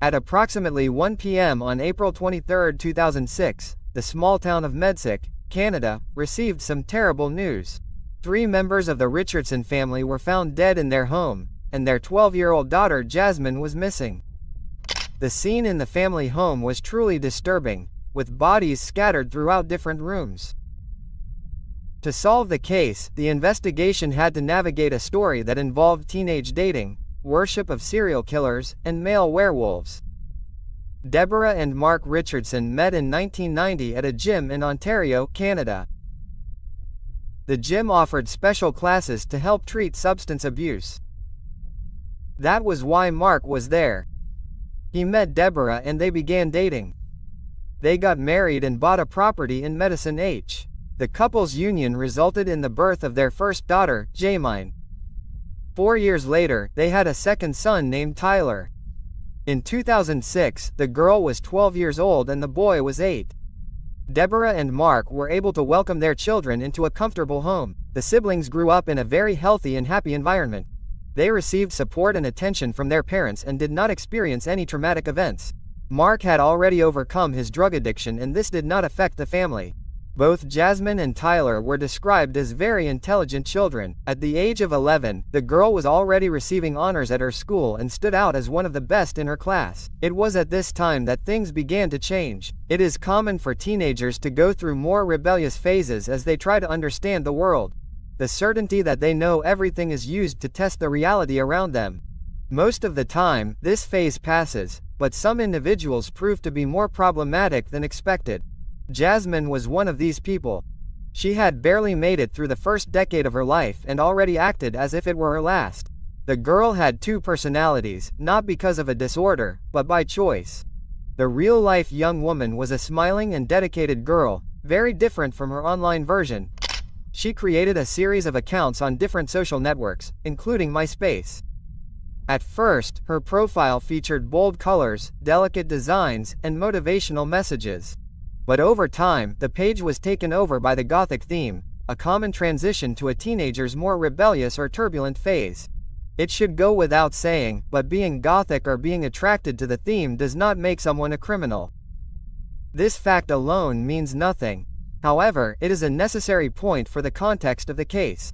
At approximately 1 p.m. on April 23, 2006, the small town of Medsick, Canada, received some terrible news. 3 members of the Richardson family were found dead in their home, and their 12-year-old daughter Jasmine was missing. The scene in the family home was truly disturbing, with bodies scattered throughout different rooms. To solve the case, the investigation had to navigate a story that involved teenage dating, worship of serial killers, and male werewolves. Deborah and Marc Richardson met in 1990 at a gym in Ontario, Canada. The gym offered special classes to help treat substance abuse. That was why Marc was there. He met Deborah and they began dating. They got married and bought a property in Medicine H. The couple's union resulted in the birth of their first daughter, Jasmine. 4 years later, they had a second son named Tyler. In 2006, the girl was 12 years old and the boy was 8. Deborah and Marc were able to welcome their children into a comfortable home. The siblings grew up in a very healthy and happy environment. They received support and attention from their parents and did not experience any traumatic events. Marc had already overcome his drug addiction and this did not affect the family. Both Jasmine and Tyler were described as very intelligent children. At the age of 11, the girl was already receiving honors at her school and stood out as one of the best in her class. It was at this time that things began to change. It is common for teenagers to go through more rebellious phases as they try to understand the world. The certainty that they know everything is used to test the reality around them. Most of the time, this phase passes, but some individuals prove to be more problematic than expected. Jasmine was one of these people. She had barely made it through the first decade of her life and already acted as if it were her last. The girl had 2 personalities, not because of a disorder, but by choice. The real-life young woman was a smiling and dedicated girl, very different from her online version. She created a series of accounts on different social networks, including MySpace. At first, her profile featured bold colors, delicate designs, and motivational messages. But over time, the page was taken over by the Gothic theme, a common transition to a teenager's more rebellious or turbulent phase. It should go without saying, but being Gothic or being attracted to the theme does not make someone a criminal. This fact alone means nothing. However, it is a necessary point for the context of the case.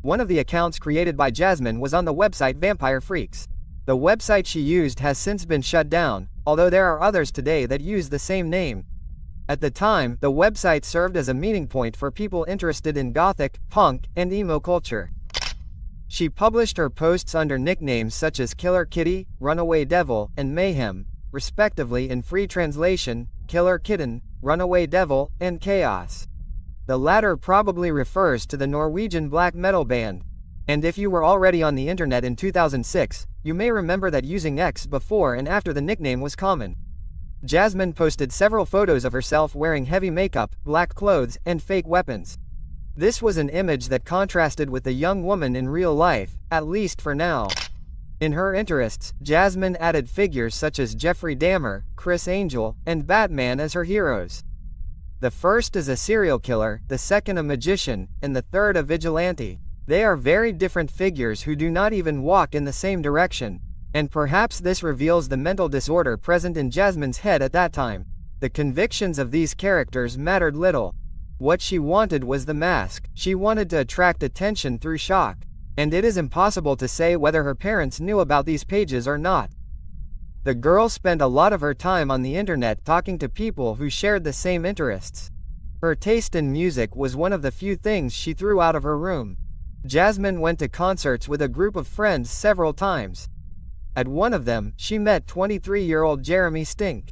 One of the accounts created by Jasmine was on the website Vampire Freaks. The website she used has since been shut down, although there are others today that use the same name. At the time, the website served as a meeting point for people interested in gothic, punk, and emo culture. She published her posts under nicknames such as Killer Kitty, Runaway Devil, and Mayhem, respectively in free translation, Killer Kitten, Runaway Devil, and Chaos. The latter probably refers to the Norwegian black metal band. And if you were already on the internet in 2006, you may remember that using X before and after the nickname was common. Jasmine posted several photos of herself wearing heavy makeup, black clothes, and fake weapons. This was an image that contrasted with the young woman in real life, at least for now. In her interests, Jasmine added figures such as Jeffrey Dahmer, Chris Angel, and Batman as her heroes. The first is a serial killer, the second a magician, and the third a vigilante. They are very different figures who do not even walk in the same direction. And perhaps this reveals the mental disorder present in Jasmine's head at that time. The convictions of these characters mattered little. What she wanted was the mask. She wanted to attract attention through shock. And it is impossible to say whether her parents knew about these pages or not. The girl spent a lot of her time on the internet talking to people who shared the same interests. Her taste in music was one of the few things she threw out of her room. Jasmine went to concerts with a group of friends several times. At one of them, she met 23-year-old Jeremy Steinke.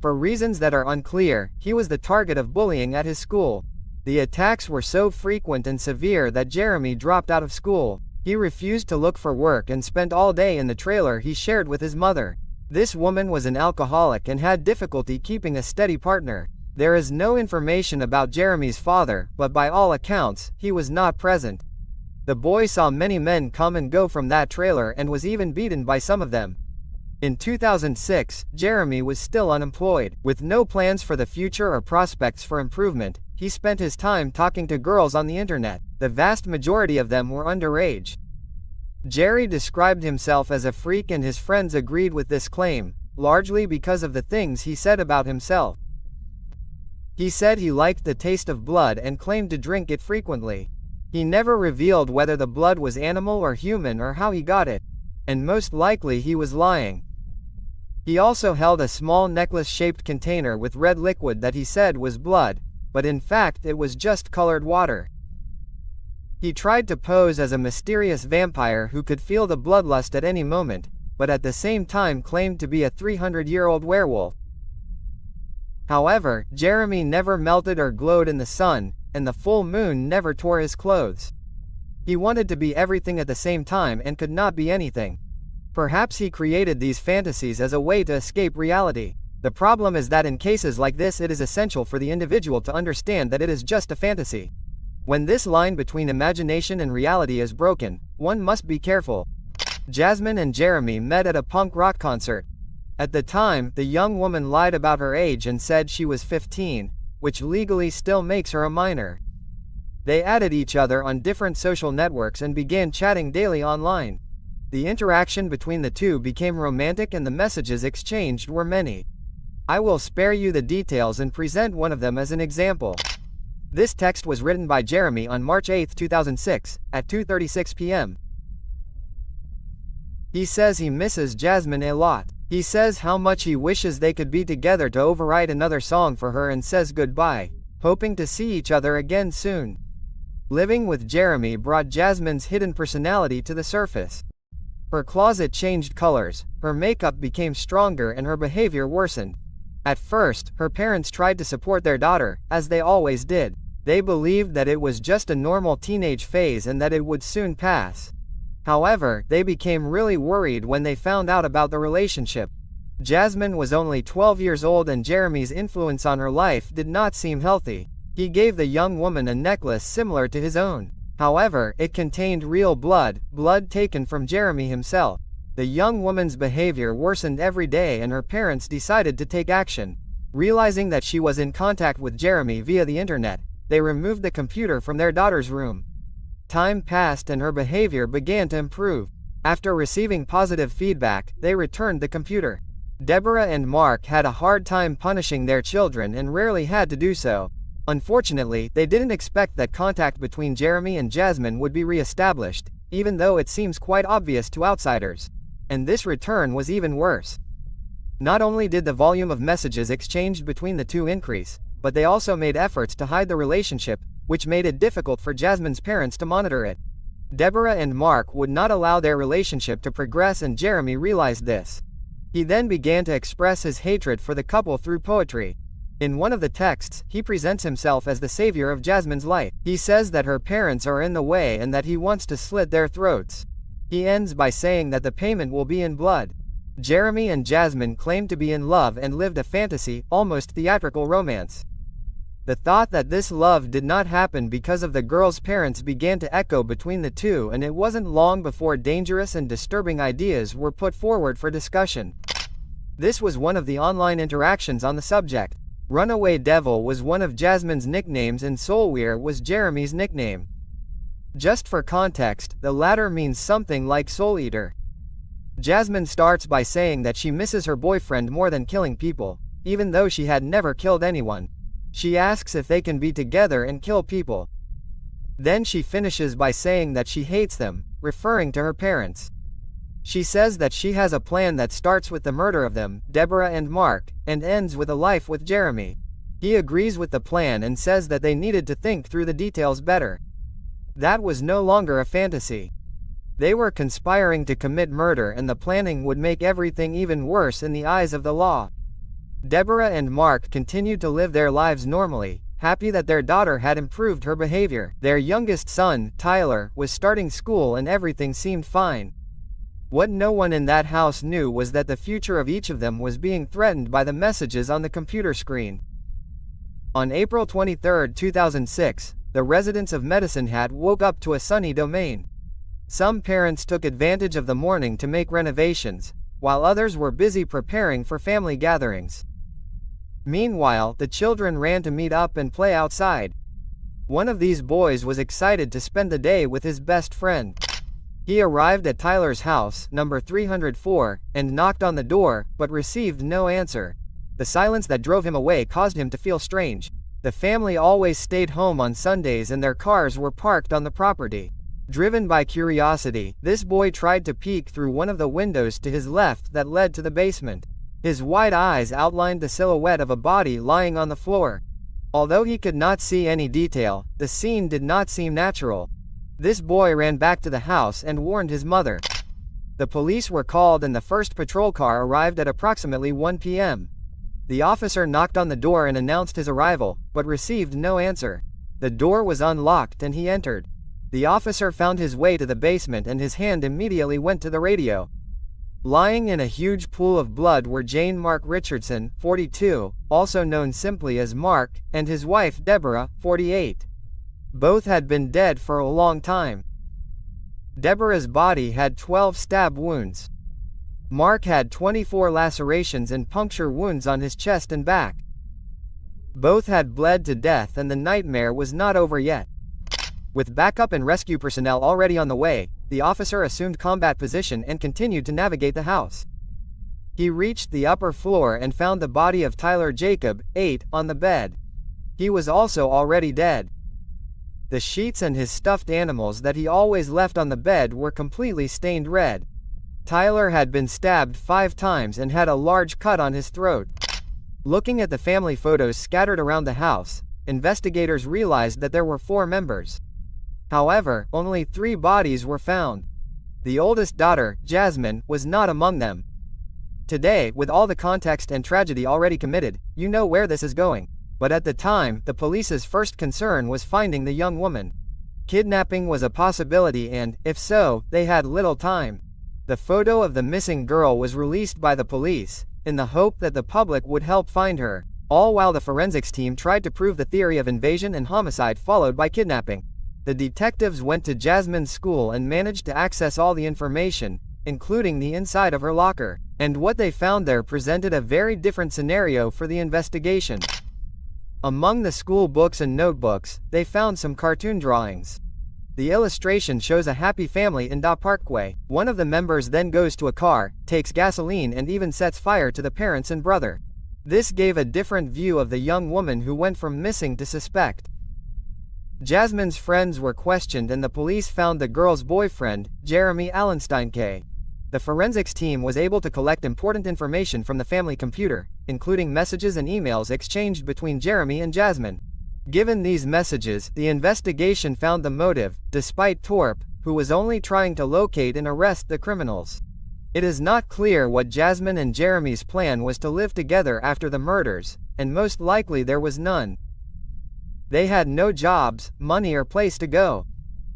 For reasons that are unclear, he was the target of bullying at his school. The attacks were so frequent and severe that Jeremy dropped out of school. He refused to look for work and spent all day in the trailer he shared with his mother. This woman was an alcoholic and had difficulty keeping a steady partner. There is no information about Jeremy's father, but by all accounts, he was not present. The boy saw many men come and go from that trailer and was even beaten by some of them. In 2006, Jeremy was still unemployed. With no plans for the future or prospects for improvement, he spent his time talking to girls on the internet. The vast majority of them were underage. Jerry described himself as a freak and his friends agreed with this claim, largely because of the things he said about himself. He said he liked the taste of blood and claimed to drink it frequently. He never revealed whether the blood was animal or human or how he got it. And most likely he was lying. He also held a small necklace-shaped container with red liquid that he said was blood, but in fact it was just colored water. He tried to pose as a mysterious vampire who could feel the bloodlust at any moment, but at the same time claimed to be a 300-year-old werewolf. However, Jeremy never melted or glowed in the sun, and the full moon never tore his clothes. He wanted to be everything at the same time and could not be anything. Perhaps he created these fantasies as a way to escape reality. The problem is that in cases like this it is essential for the individual to understand that it is just a fantasy. When this line between imagination and reality is broken, one must be careful. Jasmine and Jeremy met at a punk rock concert. At the time, the young woman lied about her age and said she was 15, which legally still makes her a minor. They added each other on different social networks and began chatting daily online. The interaction between the two became romantic and the messages exchanged were many. I will spare you the details and present one of them as an example. This text was written by Jeremy on March 8, 2006, at 2:36 p.m. He says he misses Jasmine a lot. He says how much he wishes they could be together to overwrite another song for her and says goodbye, hoping to see each other again soon. Living with Jeremy brought Jasmine's hidden personality to the surface. Her closet changed colors, her makeup became stronger and her behavior worsened. At first, her parents tried to support their daughter, as they always did. They believed that it was just a normal teenage phase and that it would soon pass. However, they became really worried when they found out about the relationship. Jasmine was only 12 years old and Jeremy's influence on her life did not seem healthy. He gave the young woman a necklace similar to his own. However, it contained real blood taken from Jeremy himself. The young woman's behavior worsened every day and her parents decided to take action. Realizing that she was in contact with Jeremy via the internet, they removed the computer from their daughter's room. Time passed and her behavior began to improve. After receiving positive feedback, they returned the computer. Deborah and Marc had a hard time punishing their children and rarely had to do so. Unfortunately, they didn't expect that contact between Jeremy and Jasmine would be re-established, even though it seems quite obvious to outsiders. And this return was even worse. Not only did the volume of messages exchanged between the two increase, but they also made efforts to hide the relationship, which made it difficult for Jasmine's parents to monitor it. Deborah and Marc would not allow their relationship to progress and Jeremy realized this. He then began to express his hatred for the couple through poetry. In one of the texts, he presents himself as the savior of Jasmine's life. He says that her parents are in the way and that he wants to slit their throats. He ends by saying that the payment will be in blood. Jeremy and Jasmine claimed to be in love and lived a fantasy, almost theatrical romance. The thought that this love did not happen because of the girl's parents began to echo between the two, and it wasn't long before dangerous and disturbing ideas were put forward for discussion. This was one of the online interactions on the subject. Runaway Devil was one of Jasmine's nicknames and Soulweir was Jeremy's nickname. Just for context, the latter means something like Soul Eater. Jasmine starts by saying that she misses her boyfriend more than killing people, even though she had never killed anyone. She asks if they can be together and kill people. Then she finishes by saying that she hates them, referring to her parents. She says that she has a plan that starts with the murder of them, Deborah and Marc, and ends with a life with Jeremy. He agrees with the plan and says that they needed to think through the details better. That was no longer a fantasy. They were conspiring to commit murder and the planning would make everything even worse in the eyes of the law. Deborah and Marc continued to live their lives normally, happy that their daughter had improved her behavior. Their youngest son, Tyler, was starting school and everything seemed fine. What no one in that house knew was that the future of each of them was being threatened by the messages on the computer screen. On April 23, 2006, the residents of Medicine Hat woke up to a sunny domain. Some parents took advantage of the morning to make renovations, while others were busy preparing for family gatherings. Meanwhile, the children ran to meet up and play outside. One of these boys was excited to spend the day with his best friend. He arrived at Tyler's house, number 304, and knocked on the door, but received no answer. The silence that drove him away caused him to feel strange. The family always stayed home on Sundays and their cars were parked on the property. Driven by curiosity, this boy tried to peek through one of the windows to his left that led to the basement. His wide eyes outlined the silhouette of a body lying on the floor. Although he could not see any detail, the scene did not seem natural. This boy ran back to the house and warned his mother. The police were called and the first patrol car arrived at approximately 1 p.m. The officer knocked on the door and announced his arrival, but received no answer. The door was unlocked and he entered. The officer found his way to the basement and his hand immediately went to the radio. Lying in a huge pool of blood were Jane Marc Richardson, 42, also known simply as Marc, and his wife Deborah, 48. Both had been dead for a long time. Deborah's body had 12 stab wounds. Marc had 24 lacerations and puncture wounds on his chest and back. Both had bled to death and the nightmare was not over yet. With backup and rescue personnel already on the way, the officer assumed combat position and continued to navigate the house. He reached the upper floor and found the body of Tyler Jacob, 8, on the bed. He was also already dead. The sheets and his stuffed animals that he always left on the bed were completely stained red. Tyler had been stabbed 5 times and had a large cut on his throat. Looking at the family photos scattered around the house, investigators realized that there were 4 members. However, only 3 bodies were found. The oldest daughter, Jasmine, was not among them. Today, with all the context and tragedy already committed, you know where this is going. But at the time, the police's first concern was finding the young woman. Kidnapping was a possibility and, if so, they had little time. The photo of the missing girl was released by the police, in the hope that the public would help find her, all while the forensics team tried to prove the theory of invasion and homicide followed by kidnapping. The detectives went to Jasmine's school and managed to access all the information, including the inside of her locker, and what they found there presented a very different scenario for the investigation. Among the school books and notebooks, they found some cartoon drawings. The illustration shows a happy family in Da Parkway. One of the members then goes to a car, takes gasoline and even sets fire to the parents and brother. This gave a different view of the young woman who went from missing to suspect. Jasmine's friends were questioned and the police found the girl's boyfriend, Jeremy Allen Steinke. The forensics team was able to collect important information from the family computer, including messages and emails exchanged between Jeremy and Jasmine. Given these messages, the investigation found the motive, despite Torp, who was only trying to locate and arrest the criminals. It is not clear what Jasmine and Jeremy's plan was to live together after the murders, and most likely there was none. They had no jobs, money or place to go.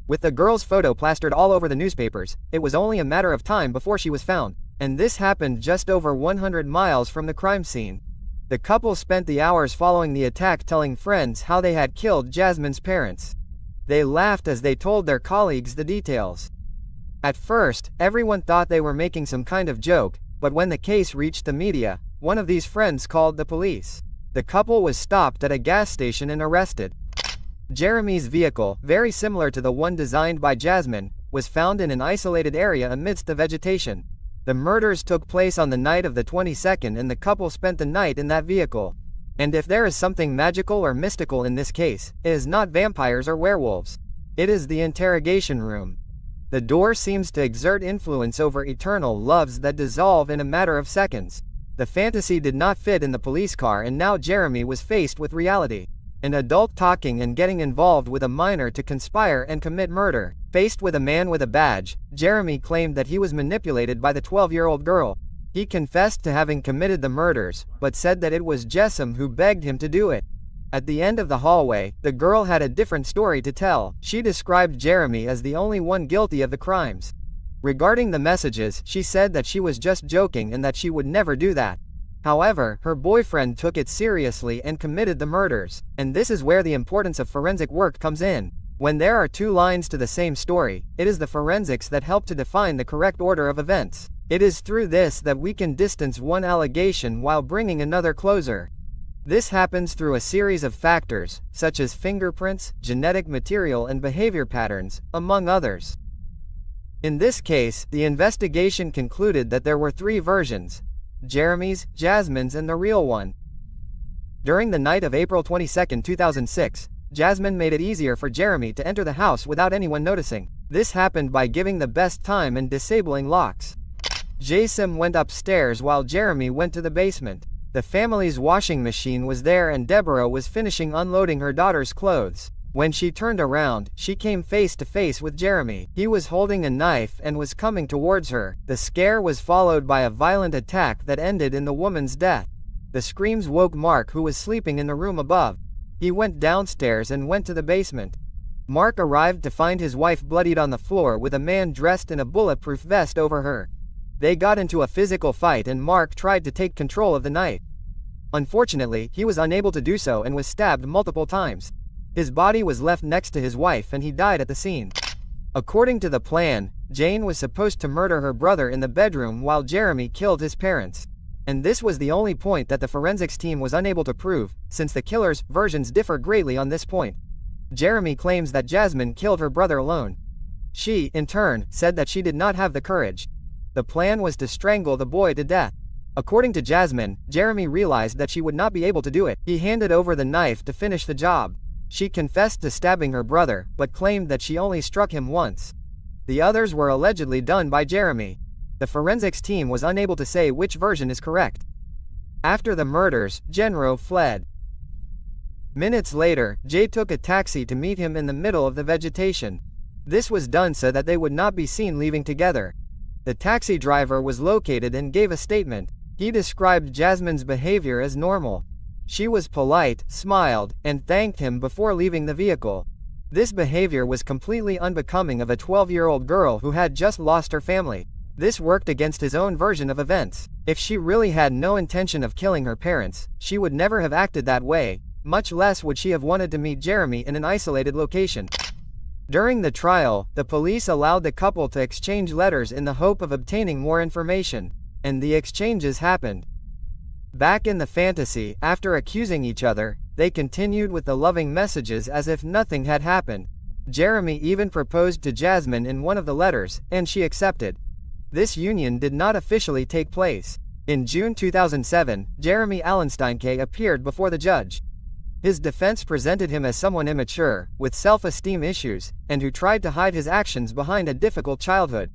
With the girl's photo plastered all over the newspapers, it was only a matter of time before she was found, and this happened just over 100 miles from the crime scene. The couple spent the hours following the attack telling friends how they had killed Jasmine's parents. They laughed as they told their colleagues the details. At first, everyone thought they were making some kind of joke, but when the case reached the media, one of these friends called the police. The couple was stopped at a gas station and arrested. Jeremy's vehicle, very similar to the one designed by Jasmine, was found in an isolated area amidst the vegetation. The murders took place on the night of the 22nd and the couple spent the night in that vehicle. And if there is something magical or mystical in this case, it is not vampires or werewolves. It is the interrogation room. The door seems to exert influence over eternal loves that dissolve in a matter of seconds. The fantasy did not fit in the police car and now Jeremy was faced with reality. An adult talking and getting involved with a minor to conspire and commit murder. Faced with a man with a badge, Jeremy claimed that he was manipulated by the 12-year-old girl. He confessed to having committed the murders, but said that it was Jessamine who begged him to do it. At the end of the hallway, the girl had a different story to tell. She described Jeremy as the only one guilty of the crimes. Regarding the messages, she said that she was just joking and that she would never do that. However, her boyfriend took it seriously and committed the murders, and this is where the importance of forensic work comes in. When there are 2 lines to the same story, it is the forensics that help to define the correct order of events. It is through this that we can distance one allegation while bringing another closer. This happens through a series of factors, such as fingerprints, genetic material and behavior patterns, among others. In this case, the investigation concluded that there were three versions: Jeremy's, Jasmine's, and the real one. During the night of April 22, 2006, Jasmine made it easier for Jeremy to enter the house without anyone noticing. This happened by giving the best time and disabling locks. Jasmine went upstairs while Jeremy went to the basement. The family's washing machine was there and Deborah was finishing unloading her daughter's clothes. When she turned around, she came face to face with Jeremy. He was holding a knife and was coming towards her. The scare was followed by a violent attack that ended in the woman's death. The screams woke Marc, who was sleeping in the room above. He went downstairs and went to the basement. Marc arrived to find his wife bloodied on the floor with a man dressed in a bulletproof vest over her. They got into a physical fight and Marc tried to take control of the knife. Unfortunately, he was unable to do so and was stabbed multiple times. His body was left next to his wife and he died at the scene. According to the plan, Jane was supposed to murder her brother in the bedroom while Jeremy killed his parents. And this was the only point that the forensics team was unable to prove, since the killer's versions differ greatly on this point. Jeremy claims that Jasmine killed her brother alone. She, in turn, said that she did not have the courage. The plan was to strangle the boy to death. According to Jasmine, Jeremy realized that she would not be able to do it. He handed over the knife to finish the job. She confessed to stabbing her brother, but claimed that she only struck him once. The others were allegedly done by Jeremy. The forensics team was unable to say which version is correct. After the murders, Genro fled. Minutes later, Jay took a taxi to meet him in the middle of the vegetation. This was done so that they would not be seen leaving together. The taxi driver was located and gave a statement. He described Jasmine's behavior as normal. She was polite, smiled, and thanked him before leaving the vehicle. This behavior was completely unbecoming of a 12-year-old girl who had just lost her family. This worked against his own version of events. If she really had no intention of killing her parents, she would never have acted that way, much less would she have wanted to meet Jeremy in an isolated location. During the trial, the police allowed the couple to exchange letters in the hope of obtaining more information. And the exchanges happened. Back in the fantasy, after accusing each other, they continued with the loving messages as if nothing had happened. Jeremy even proposed to Jasmine in one of the letters, and she accepted. This union did not officially take place. In June 2007, Jeremy Steinke appeared before the judge. His defense presented him as someone immature, with self-esteem issues, and who tried to hide his actions behind a difficult childhood.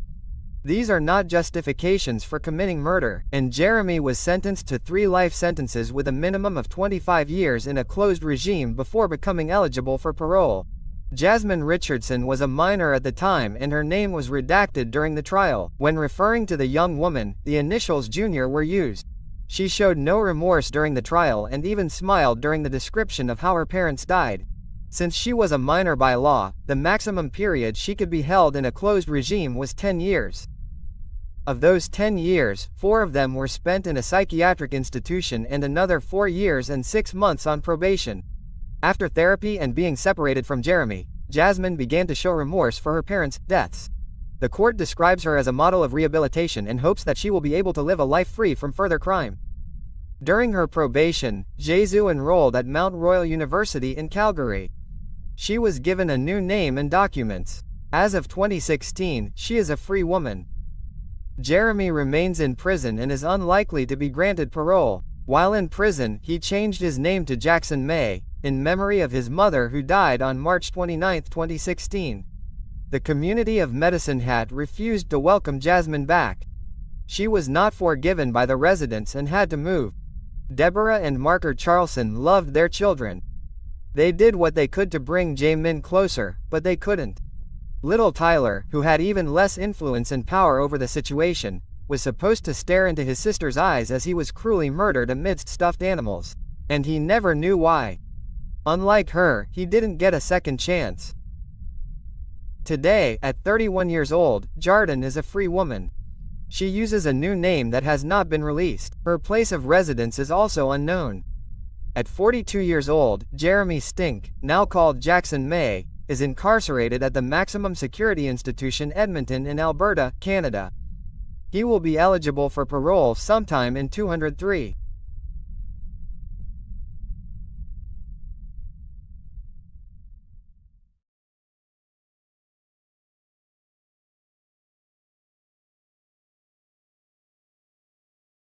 These are not justifications for committing murder, and Jeremy was sentenced to 3 life sentences with a minimum of 25 years in a closed regime before becoming eligible for parole. Jasmine Richardson was a minor at the time and her name was redacted during the trial. When referring to the young woman, the initials Junior were used. She showed no remorse during the trial and even smiled during the description of how her parents died. Since she was a minor by law, the maximum period she could be held in a closed regime was 10 years. Of those 10 years, 4 of them were spent in a psychiatric institution and another 4 years and 6 months on probation. After therapy and being separated from Jeremy, Jasmine began to show remorse for her parents' deaths. The court describes her as a model of rehabilitation and hopes that she will be able to live a life free from further crime. During her probation, Jesu enrolled at Mount Royal University in Calgary. She was given a new name and documents. As of 2016, she is a free woman. Jeremy remains in prison and is unlikely to be granted parole. While in prison, he changed his name to Jackson May, in memory of his mother who died on March 29, 2016. The community of Medicine Hat refused to welcome Jasmine back. She was not forgiven by the residents and had to move. Deborah and Marc Richardson loved their children. They did what they could to bring Jasmine closer, but they couldn't. Little Tyler, who had even less influence and power over the situation, was supposed to stare into his sister's eyes as he was cruelly murdered amidst stuffed animals. And he never knew why. Unlike her, he didn't get a second chance. Today, at 31 years old, Jardin is a free woman. She uses a new name that has not been released. Her place of residence is also unknown. At 42 years old, Jeremy Steinke, now called Jackson May, is incarcerated at the Maximum Security Institution Edmonton in Alberta, Canada. He will be eligible for parole sometime in 2003.